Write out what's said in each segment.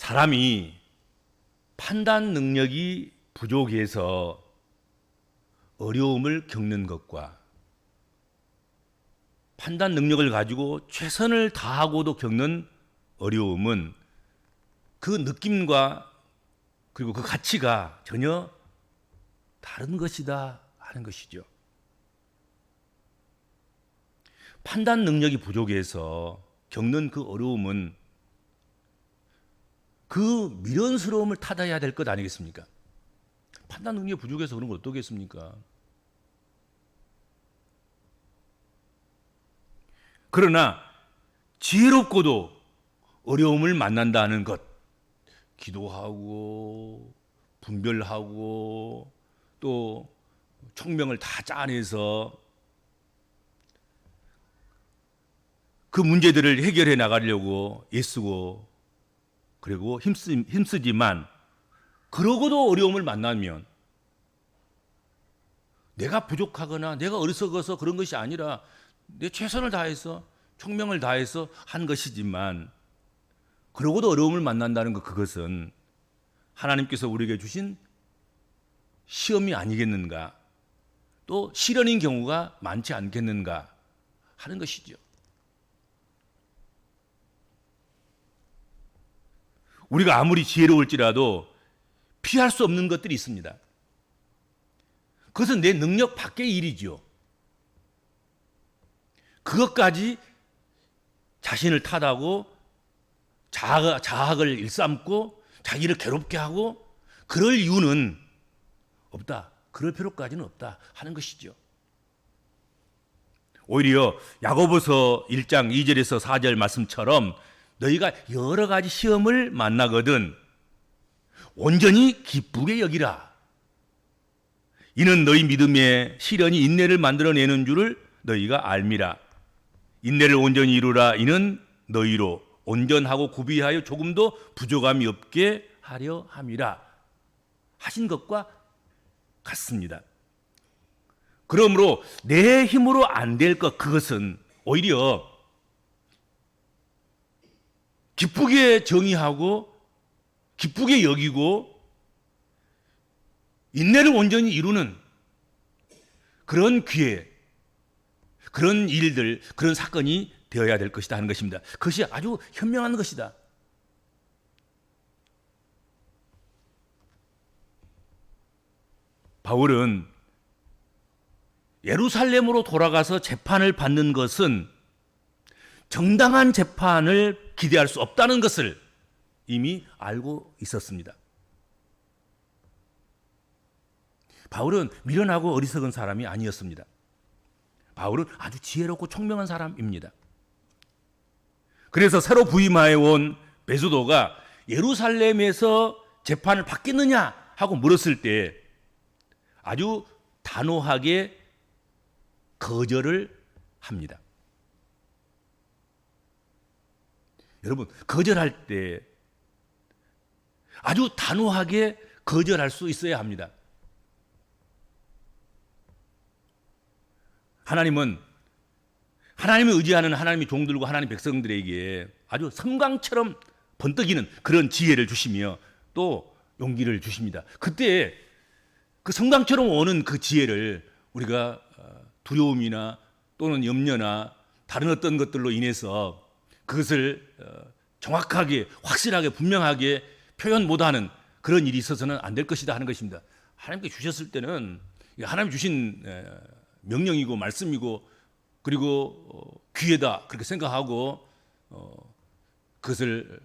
사람이 판단 능력이 부족해서 어려움을 겪는 것과 판단 능력을 가지고 최선을 다하고도 겪는 어려움은 그 느낌과 그리고 그 가치가 전혀 다른 것이다 하는 것이죠. 판단 능력이 부족해서 겪는 그 어려움은 그 미련스러움을 타다해야 될 것 아니겠습니까? 판단 능력이 부족해서 그런 걸 어떻겠습니까? 그러나 지혜롭고도 어려움을 만난다는 것, 기도하고 분별하고 또 총명을 다 짜내서 그 문제들을 해결해 나가려고 애쓰고 그리고 힘쓰지만 그러고도 어려움을 만나면 내가 부족하거나 내가 어리석어서 그런 것이 아니라 내 최선을 다해서 총명을 다해서 한 것이지만 그러고도 어려움을 만난다는 것, 그것은 하나님께서 우리에게 주신 시험이 아니겠는가, 또 시련인 경우가 많지 않겠는가 하는 것이죠. 우리가 아무리 지혜로울지라도 피할 수 없는 것들이 있습니다. 그것은 내 능력 밖의 일이죠. 그것까지 자신을 탓하고 자학을 일삼고 자기를 괴롭게 하고 그럴 이유는 없다. 그럴 필요까지는 없다 하는 것이죠. 오히려 야고보서 1장 2절에서 4절 말씀처럼 너희가 여러 가지 시험을 만나거든 온전히 기쁘게 여기라. 이는 너희 믿음의 시련이 인내를 만들어내는 줄을 너희가 알미라. 인내를 온전히 이루라. 이는 너희로 온전하고 구비하여 조금도 부족함이 없게 하려 함이라 하신 것과 같습니다. 그러므로 내 힘으로 안 될 것, 그것은 오히려 기쁘게 정의하고 기쁘게 여기고 인내를 온전히 이루는 그런 기회, 그런 일들, 그런 사건이 되어야 될 것이다 하는 것입니다. 그것이 아주 현명한 것이다. 바울은 예루살렘으로 돌아가서 재판을 받는 것은 정당한 재판을 기대할 수 없다는 것을 이미 알고 있었습니다. 바울은 미련하고 어리석은 사람이 아니었습니다. 바울은 아주 지혜롭고 총명한 사람입니다. 그래서 새로 부임하여 온 베드로가 예루살렘에서 재판을 받겠느냐 하고 물었을 때 아주 단호하게 거절을 합니다. 여러분, 거절할 때 아주 단호하게 거절할 수 있어야 합니다. 하나님은 하나님을 의지하는 하나님의 종들과 하나님 백성들에게 아주 섬광처럼 번뜩이는 그런 지혜를 주시며 또 용기를 주십니다. 그때 그 섬광처럼 오는 그 지혜를 우리가 두려움이나 또는 염려나 다른 어떤 것들로 인해서 그것을 정확하게 확실하게 분명하게 표현 못하는 그런 일이 있어서는 안 될 것이다 하는 것입니다. 하나님께 주셨을 때는 하나님 주신 명령이고 말씀이고 그리고 귀하다 그렇게 생각하고 그것을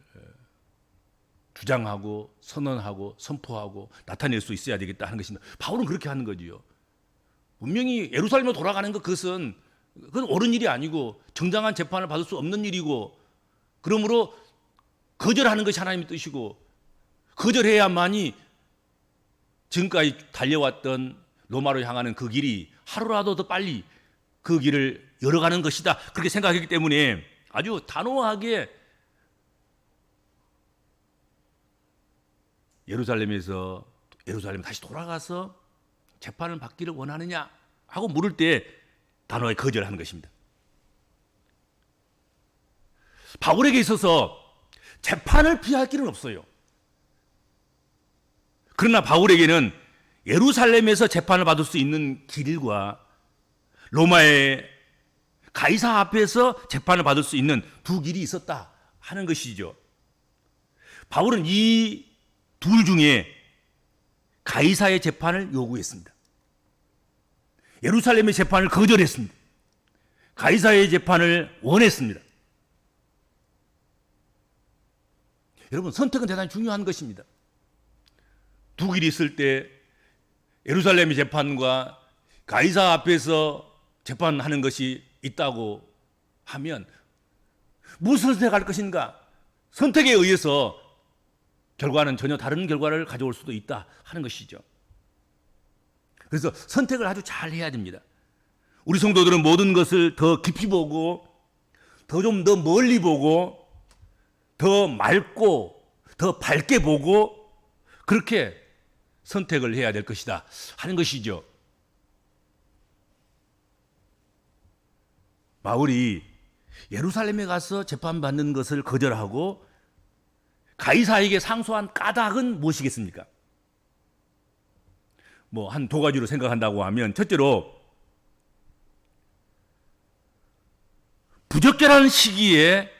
주장하고 선언하고 선포하고 나타낼 수 있어야 되겠다 하는 것입니다. 바울은 그렇게 하는 거지요. 분명히 예루살렘으로 돌아가는 것, 그건 옳은 일이 아니고 정당한 재판을 받을 수 없는 일이고 그러므로 거절하는 것이 하나님의 뜻이고 거절해야만이 지금까지 달려왔던 로마로 향하는 그 길이 하루라도 더 빨리 그 길을 열어가는 것이다 그렇게 생각했기 때문에 아주 단호하게 예루살렘 다시 돌아가서 재판을 받기를 원하느냐 하고 물을 때 단호하게 거절하는 것입니다. 바울에게 있어서 재판을 피할 길은 없어요. 그러나 바울에게는 예루살렘에서 재판을 받을 수 있는 길과 로마의 가이사 앞에서 재판을 받을 수 있는 두 길이 있었다 하는 것이죠. 바울은 이 둘 중에 가이사의 재판을 요구했습니다. 예루살렘의 재판을 거절했습니다. 가이사의 재판을 원했습니다. 여러분, 선택은 대단히 중요한 것입니다. 두 길이 있을 때 예루살렘의 재판과 가이사 앞에서 재판하는 것이 있다고 하면 무엇을 선택할 것인가? 선택에 의해서 결과는 전혀 다른 결과를 가져올 수도 있다 하는 것이죠. 그래서 선택을 아주 잘 해야 됩니다. 우리 성도들은 모든 것을 더 깊이 보고 좀 더 멀리 보고 더 맑고 더 밝게 보고 그렇게 선택을 해야 될 것이다 하는 것이죠. 바울이 예루살렘에 가서 재판받는 것을 거절하고 가이사에게 상소한 까닭은 무엇이겠습니까? 뭐 한 두 가지로 생각한다고 하면, 첫째로 부적절한 시기에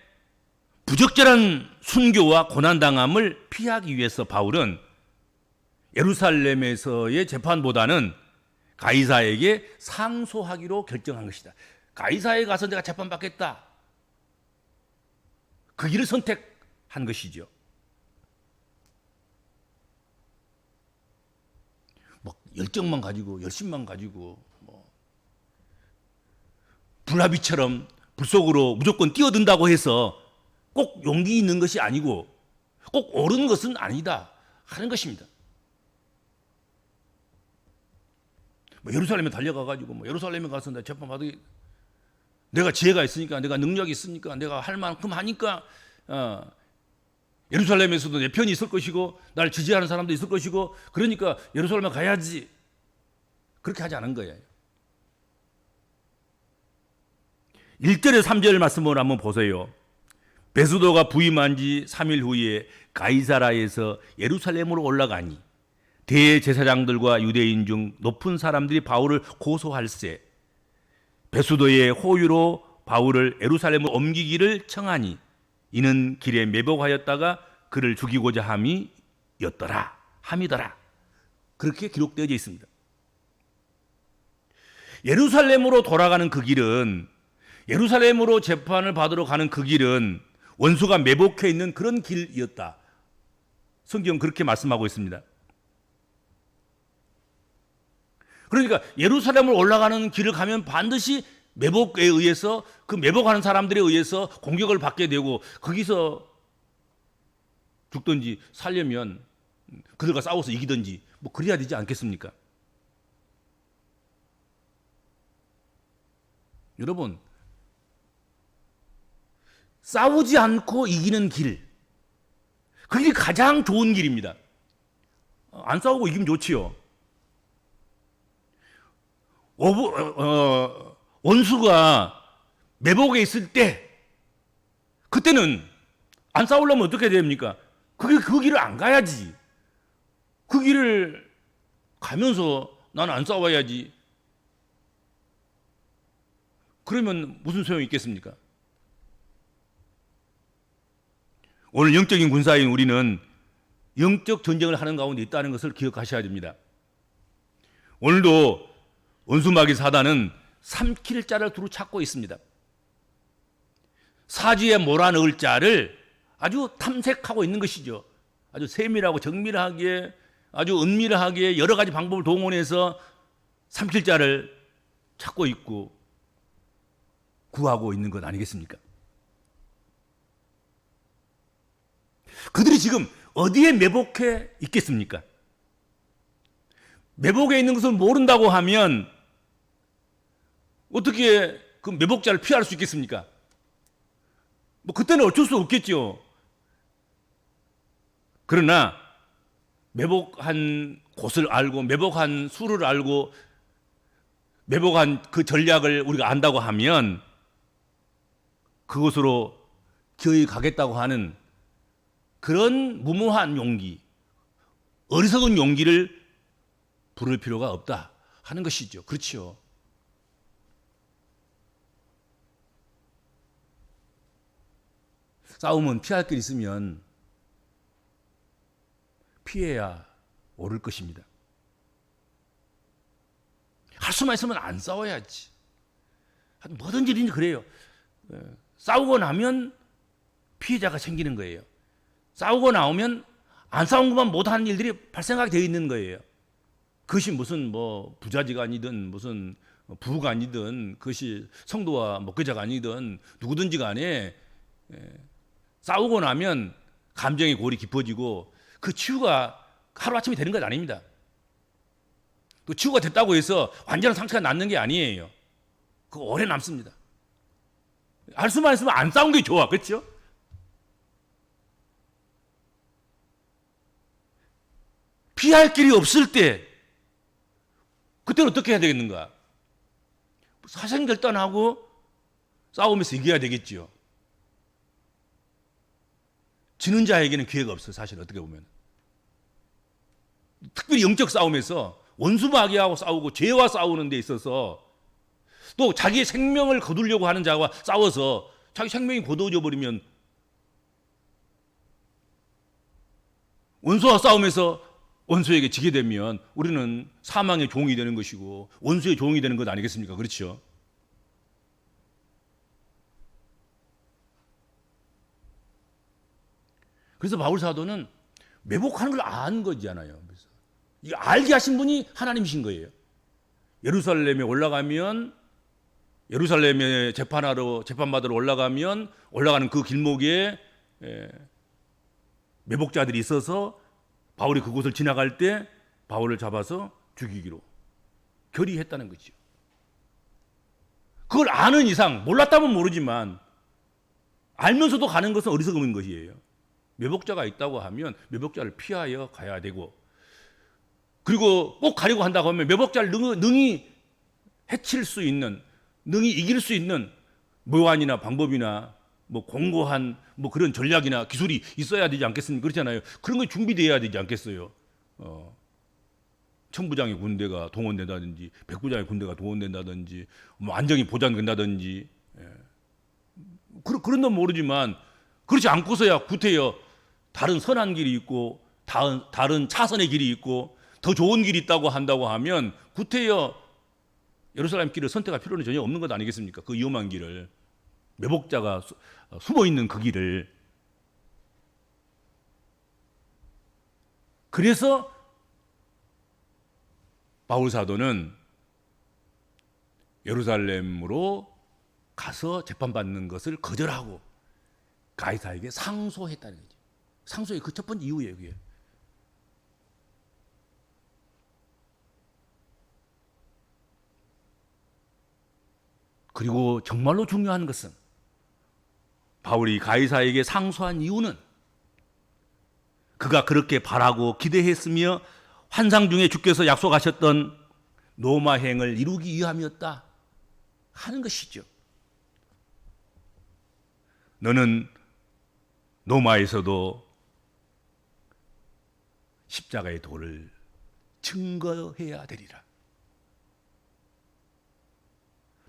부적절한 순교와 고난당함을 피하기 위해서 바울은 예루살렘에서의 재판보다는 가이사에게 상소하기로 결정한 것이다. 가이사에 가서 내가 재판받겠다. 그 길을 선택한 것이죠. 뭐 열정만 가지고 열심만 가지고 뭐 불나비처럼 불 속으로 무조건 뛰어든다고 해서 꼭 용기 있는 것이 아니고 꼭 옳은 것은 아니다 하는 것입니다. 뭐 예루살렘에 달려가가지고 뭐 예루살렘에 가서 내가 재판받기, 내가 지혜가 있으니까, 내가 능력이 있으니까, 내가 할 만큼 하니까 예루살렘에서도 내 편이 있을 것이고 날 지지하는 사람도 있을 것이고 그러니까 예루살렘에 가야지, 그렇게 하지 않은 거예요. 1절에 3절 말씀을 한번 보세요. 베스도가 부임한 지 3일 후에 가이사라에서 예루살렘으로 올라가니 대제사장들과 유대인 중 높은 사람들이 바울을 고소할세 베스도의 호유로 바울을 예루살렘으로 옮기기를 청하니 이는 길에 매복하였다가 그를 죽이고자 함이더라. 그렇게 기록되어 있습니다. 예루살렘으로 돌아가는 그 길은, 예루살렘으로 재판을 받으러 가는 그 길은 원수가 매복해 있는 그런 길이었다. 성경 그렇게 말씀하고 있습니다. 그러니까 예루살렘을 올라가는 길을 가면 반드시 매복에 의해서, 그 매복하는 사람들에 의해서 공격을 받게 되고 거기서 죽든지 살려면 그들과 싸워서 이기든지 뭐 그래야 되지 않겠습니까? 여러분, 싸우지 않고 이기는 길, 그게 가장 좋은 길입니다. 안 싸우고 이기면 좋지요. 원수가 매복에 있을 때, 그때는 안 싸우려면 어떻게 됩니까? 그 길을 안 가야지. 그 길을 가면서 나는 안 싸워야지. 그러면 무슨 소용이 있겠습니까? 오늘 영적인 군사인 우리는 영적 전쟁을 하는 가운데 있다는 것을 기억하셔야 됩니다. 오늘도 원수마귀 사단은 삼킬 자를 두루 찾고 있습니다. 사지에 몰아넣을 자를 아주 탐색하고 있는 것이죠. 아주 세밀하고 정밀하게, 아주 은밀하게 여러 가지 방법을 동원해서 삼킬 자를 찾고 있고 구하고 있는 것 아니겠습니까? 그들이 지금 어디에 매복해 있겠습니까? 매복에 있는 것을 모른다고 하면 어떻게 그 매복자를 피할 수 있겠습니까? 뭐 그때는 어쩔 수 없겠죠. 그러나 매복한 곳을 알고, 매복한 수를 알고, 매복한 그 전략을 우리가 안다고 하면 그곳으로 기어이 가겠다고 하는 그런 무모한 용기, 어리석은 용기를 부를 필요가 없다 하는 것이죠. 그렇죠. 싸움은 피할 길 있으면 피해야 옳을 것입니다. 할 수만 있으면 안 싸워야지. 뭐든지 일인지 그래요. 싸우고 나면 피해자가 생기는 거예요. 싸우고 나오면 안 싸운 것만 못하는 일들이 발생하게 되어 있는 거예요. 그것이 무슨 뭐 부자지간이든 무슨 부간이든 그것이 성도와 목회자가 아니든 누구든지 간에 싸우고 나면 감정의 골이 깊어지고 그 치유가 하루아침에 되는 건 아닙니다. 또 치유가 됐다고 해서 완전한 상처가 낫는 게 아니에요. 그거 오래 남습니다. 할 수만 있으면 안 싸운 게 좋아. 그렇죠? 피할 길이 없을 때 그때는 어떻게 해야 되겠는가? 사생결단하고 싸우면서 이겨야 되겠지요. 지는 자에게는 기회가 없어요. 사실 어떻게 보면. 특별히 영적 싸움에서 원수마귀하고 싸우고 죄와 싸우는 데 있어서 또 자기의 생명을 거두려고 하는 자와 싸워서 자기 생명이 거두어져 버리면 원수와 싸움에서 원수에게 지게 되면 우리는 사망의 종이 되는 것이고 원수의 종이 되는 것 아니겠습니까? 그렇죠? 그래서 바울 사도는 매복하는 걸 안 거잖아요. 그래서 이거 알게 하신 분이 하나님이신 거예요. 예루살렘에 올라가면 예루살렘에 재판받으러 올라가면 올라가는 그 길목에 매복자들이 있어서 바울이 그곳을 지나갈 때 바울을 잡아서 죽이기로 결의했다는 거죠. 그걸 아는 이상 몰랐다면 모르지만 알면서도 가는 것은 어리석은 것이에요. 매복자가 있다고 하면 매복자를 피하여 가야 되고 그리고 꼭 가려고 한다고 하면 매복자를 능히 해칠 수 있는 능히 이길 수 있는 묘안이나 방법이나 뭐 공고한 뭐 그런 전략이나 기술이 있어야 되지 않겠습니까? 그렇잖아요. 그런 거 준비되어야 되지 않겠어요? 천부장의 군대가 동원된다든지 백부장의 군대가 동원된다든지 뭐 안정이 보장된다든지 그런 건 모르지만 그렇지 않고서야 구태여 다른 선한 길이 있고 다른 차선의 길이 있고 더 좋은 길이 있다고 한다고 하면 구태여 예루살렘 길을 선택할 필요는 전혀 없는 것 아니겠습니까? 그 위험한 길을 매복자가 숨어 있는 그 길을. 그래서 바울 사도는 예루살렘으로 가서 재판받는 것을 거절하고 가이사에게 상소했다는 거죠. 상소의 그 첫 번째 이유예요. 그게. 그리고 정말로 중요한 것은 바울이 가이사에게 상소한 이유는 그가 그렇게 바라고 기대했으며 환상 중에 주께서 약속하셨던 로마행을 이루기 위함이었다 하는 것이죠. 너는 로마에서도 십자가의 도를 증거해야 되리라.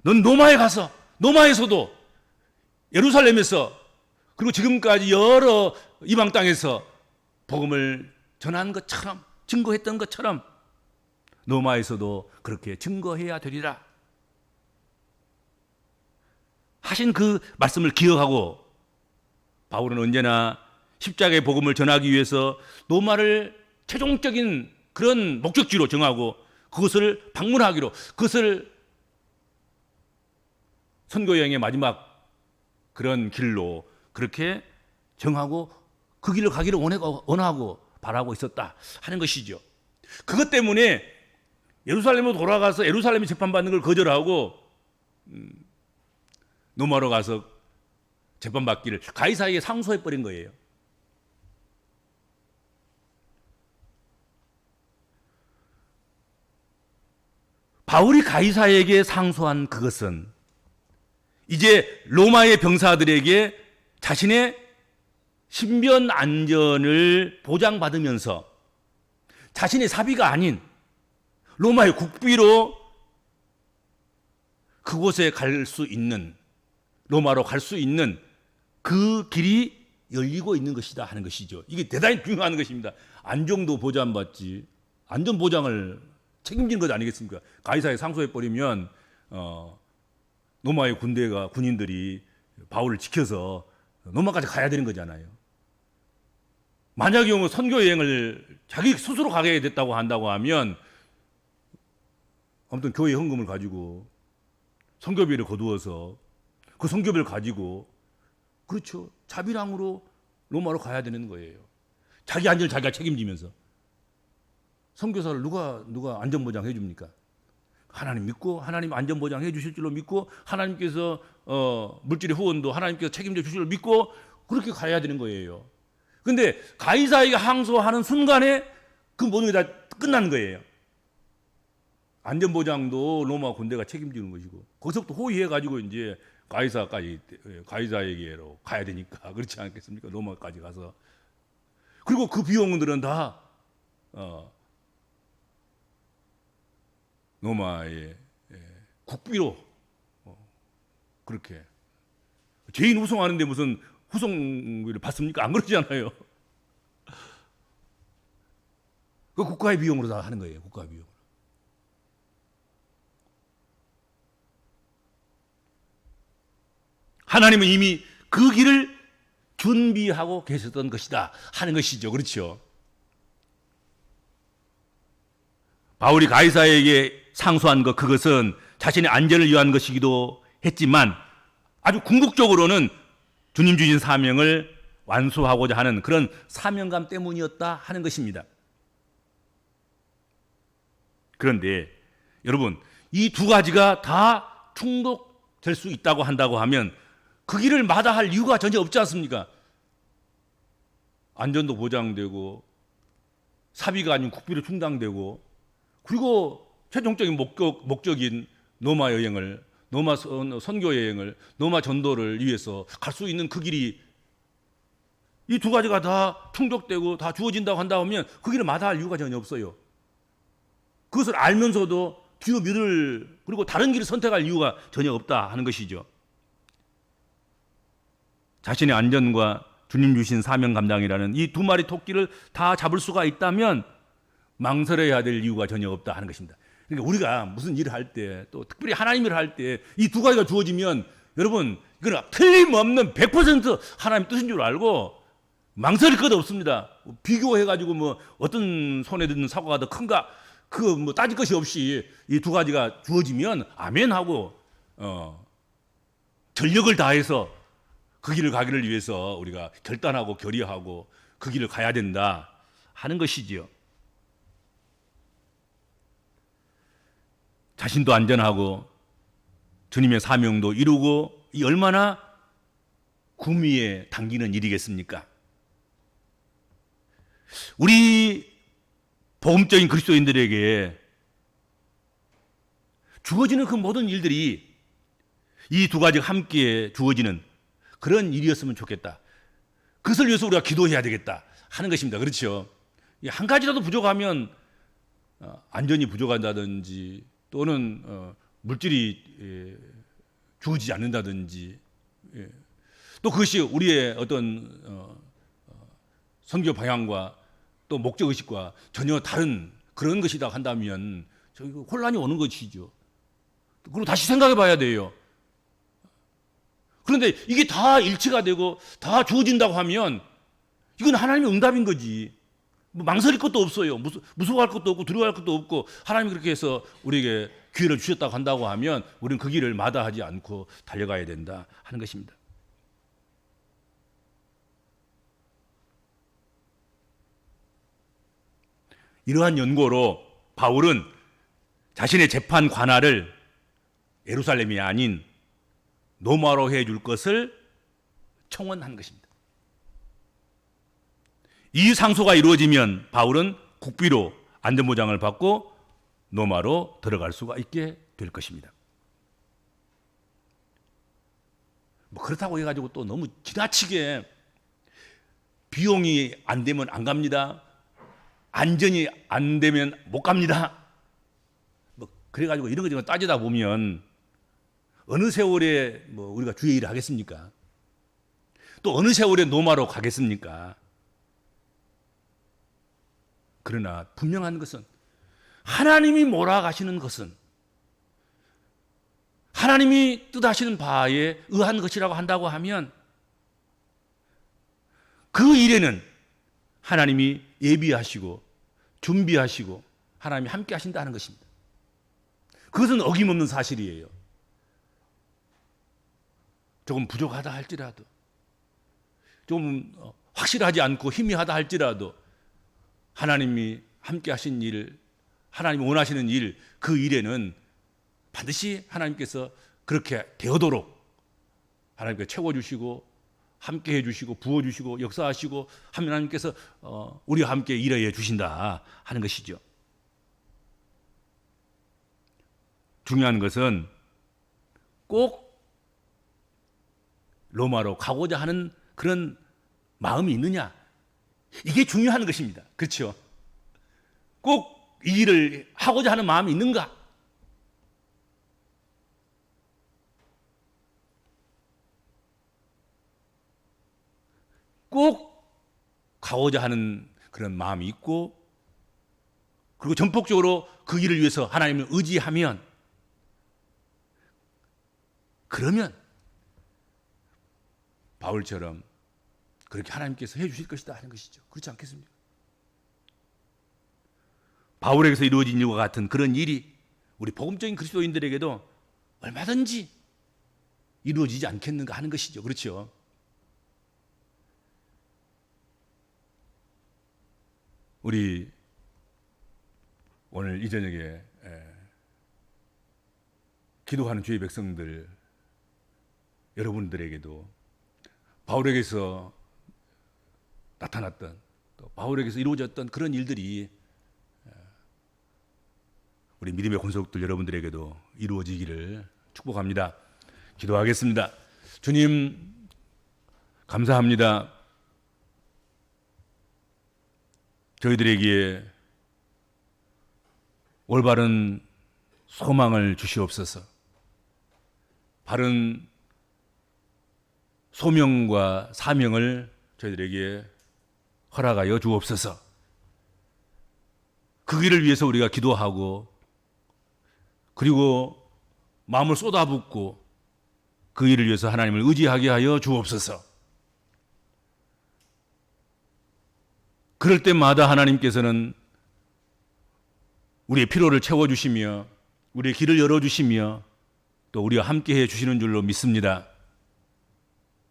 넌 로마에 가서 로마에서도 예루살렘에서 그리고 지금까지 여러 이방 땅에서 복음을 전한 것처럼 증거했던 것처럼 로마에서도 그렇게 증거해야 되리라 하신 그 말씀을 기억하고 바울은 언제나 십자가의 복음을 전하기 위해서 로마를 최종적인 그런 목적지로 정하고 그것을 방문하기로 그것을 선교 여행의 마지막 그런 길로 그렇게 정하고 그 길로 가기를 원하고 바라고 있었다 하는 것이죠. 그것 때문에 예루살렘으로 돌아가서 예루살렘에 재판받는 걸 거절하고 로마로 가서 재판받기를 가이사에게 상소해버린 거예요. 바울이 가이사에게 상소한 그것은 이제 로마의 병사들에게 자신의 신변 안전을 보장받으면서 자신의 사비가 아닌 로마의 국비로 그곳에 갈 수 있는, 로마로 갈 수 있는 그 길이 열리고 있는 것이다 하는 것이죠. 이게 대단히 중요한 것입니다. 안정도 보장받지, 안전 보장을 책임지는 것 아니겠습니까? 가이사에 상소해 버리면 로마의 군인들이 바울을 지켜서 로마까지 가야 되는 거잖아요. 만약의 경우 선교 여행을 자기 스스로 가게 됐다고 한다고 하면 아무튼 교회 헌금을 가지고 선교비를 거두어서 그 선교비를 가지고 그렇죠. 자비랑으로 로마로 가야 되는 거예요. 자기 안전을 자기가 책임지면서. 선교사를 누가 안전보장 해줍니까? 하나님 믿고 하나님 안전보장 해주실 줄로 믿고 하나님께서 물질의 후원도 하나님께서 책임져 주실 줄로 믿고 그렇게 가야 되는 거예요. 근데 가이사에게 항소하는 순간에 그 모든 게 다 끝나는 거예요. 안전보장도 로마 군대가 책임지는 것이고 거기서부터 호의해가지고 이제 가이사에게로 가야 되니까 그렇지 않겠습니까? 로마까지 가서. 그리고 그 비용들은 다 로마의 국비로 그렇게 죄인 후송하는데 무슨 후송비를 받습니까? 안 그러잖아요. 그 국가의 비용으로 다 하는 거예요. 국가의 비용. 하나님은 이미 그 길을 준비하고 계셨던 것이다 하는 것이죠. 그렇죠? 바울이 가이사에게 상소한 그것은 자신의 안전을 위한 것이기도 했지만 아주 궁극적으로는 주님 주신 사명을 완수하고자 하는 그런 사명감 때문이었다 하는 것입니다. 그런데 여러분, 이 두 가지가 다 충족될 수 있다고 한다고 하면 그 길을 마다할 이유가 전혀 없지 않습니까? 안전도 보장되고 사비가 아닌 국비로 충당되고 그리고 최종적인 목적인 로마 여행을, 로마 선교 여행을, 로마 전도를 위해서 갈 수 있는 그 길이 이 두 가지가 다 충족되고 다 주어진다고 한다고 하면 그 길을 마다할 이유가 전혀 없어요. 그것을 알면서도 뒤로 그리고 다른 길을 선택할 이유가 전혀 없다 하는 것이죠. 자신의 안전과 주님 주신 사명 감당이라는 이 두 마리 토끼를 다 잡을 수가 있다면 망설여야 될 이유가 전혀 없다 하는 것입니다. 그러니까 우리가 무슨 일을 할 때, 또 특별히 하나님 일을 할 때 이 두 가지가 주어지면 여러분 이건 틀림없는 100% 하나님 뜻인 줄 알고 망설일 것 없습니다. 비교해가지고 뭐 어떤 손에 드는 사고가 더 큰가 그 뭐 따질 것이 없이 이 두 가지가 주어지면 아멘하고 전력을 다해서 그 길을 가기를 위해서 우리가 결단하고 결의하고 그 길을 가야 된다 하는 것이지요. 자신도 안전하고 주님의 사명도 이루고 이 얼마나 구미에 당기는 일이겠습니까? 우리 복음적인 그리스도인들에게 주어지는 그 모든 일들이 이 두 가지가 함께 주어지는 그런 일이었으면 좋겠다. 그것을 위해서 우리가 기도해야 되겠다 하는 것입니다. 그렇죠? 한 가지라도 부족하면 안전이 부족한다든지 또는 물질이 주어지지 않는다든지 또 그것이 우리의 어떤 선교 방향과 또 목적의식과 전혀 다른 그런 것이다 한다면 혼란이 오는 것이죠. 그리고 다시 생각해 봐야 돼요. 그런데 이게 다 일치가 되고 다 주어진다고 하면 이건 하나님의 응답인 거지. 뭐 망설일 것도 없어요. 무서워할 것도 없고 두려워할 것도 없고 하나님이 그렇게 해서 우리에게 기회를 주셨다고 한다고 하면 우리는 그 길을 마다하지 않고 달려가야 된다 하는 것입니다. 이러한 연고로 바울은 자신의 재판 관할을 예루살렘이 아닌 로마로 해줄 것을 청원한 것입니다. 이 상소가 이루어지면 바울은 국비로 안전보장을 받고 로마로 들어갈 수가 있게 될 것입니다. 뭐 그렇다고 해가지고 또 너무 지나치게 비용이 안 되면 안 갑니다. 안전이 안 되면 못 갑니다. 뭐 그래가지고 이런 거 따지다 보면 어느 세월에 뭐 우리가 주의 일을 하겠습니까? 또 어느 세월에 노마로 가겠습니까? 그러나 분명한 것은 하나님이 몰아가시는 것은 하나님이 뜻하시는 바에 의한 것이라고 한다고 하면 그 일에는 하나님이 예비하시고 준비하시고 하나님이 함께 하신다는 것입니다. 그것은 어김없는 사실이에요. 조금 부족하다 할지라도, 좀 확실하지 않고 희미하다 할지라도 하나님이 함께 하신 일, 하나님이 원하시는 일, 그 일에는 반드시 하나님께서 그렇게 되어도록 하나님께 채워주시고 함께 해주시고 부어주시고 역사하시고 하나님께서 우리와 함께 일하여 주신다 하는 것이죠. 중요한 것은 꼭 로마로 가고자 하는 그런 마음이 있느냐, 이게 중요한 것입니다. 그렇죠? 꼭 이 일을 하고자 하는 마음이 있는가? 꼭 가고자 하는 그런 마음이 있고, 그리고 전폭적으로 그 일을 위해서 하나님을 의지하면, 그러면 바울처럼 그렇게 하나님께서 해주실 것이다 하는 것이죠. 그렇지 않겠습니까? 바울에게서 이루어진 일과 같은 그런 일이 우리 복음적인 그리스도인들에게도 얼마든지 이루어지지 않겠는가 하는 것이죠. 그렇죠? 우리 오늘 이 저녁에 기도하는 주의 백성들 여러분들에게도 바울에게서 나타났던, 또 바울에게서 이루어졌던 그런 일들이 우리 믿음의 권속들 여러분들에게도 이루어지기를 축복합니다. 기도하겠습니다. 주님, 감사합니다. 저희들에게 올바른 소망을 주시옵소서. 바른 소명과 사명을 저희들에게 허락하여 주옵소서. 그 길을 위해서 우리가 기도하고, 그리고 마음을 쏟아붓고 그 일을 위해서 하나님을 의지하게 하여 주옵소서. 그럴 때마다 하나님께서는 우리의 필요를 채워주시며 우리의 길을 열어주시며 또 우리와 함께해 주시는 줄로 믿습니다.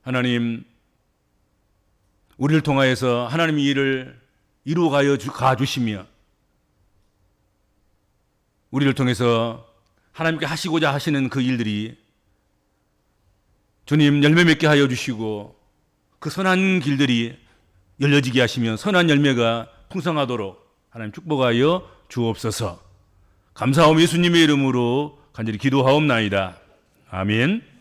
하나님, 우리를 통하여서 하나님의 일을 이루어가여 가주시며 우리를 통해서 하나님께 하시고자 하시는 그 일들이 주님 열매 맺게 하여 주시고 그 선한 길들이 열려지게 하시며 선한 열매가 풍성하도록 하나님 축복하여 주옵소서. 감사하며 예수님의 이름으로 간절히 기도하옵나이다. 아멘.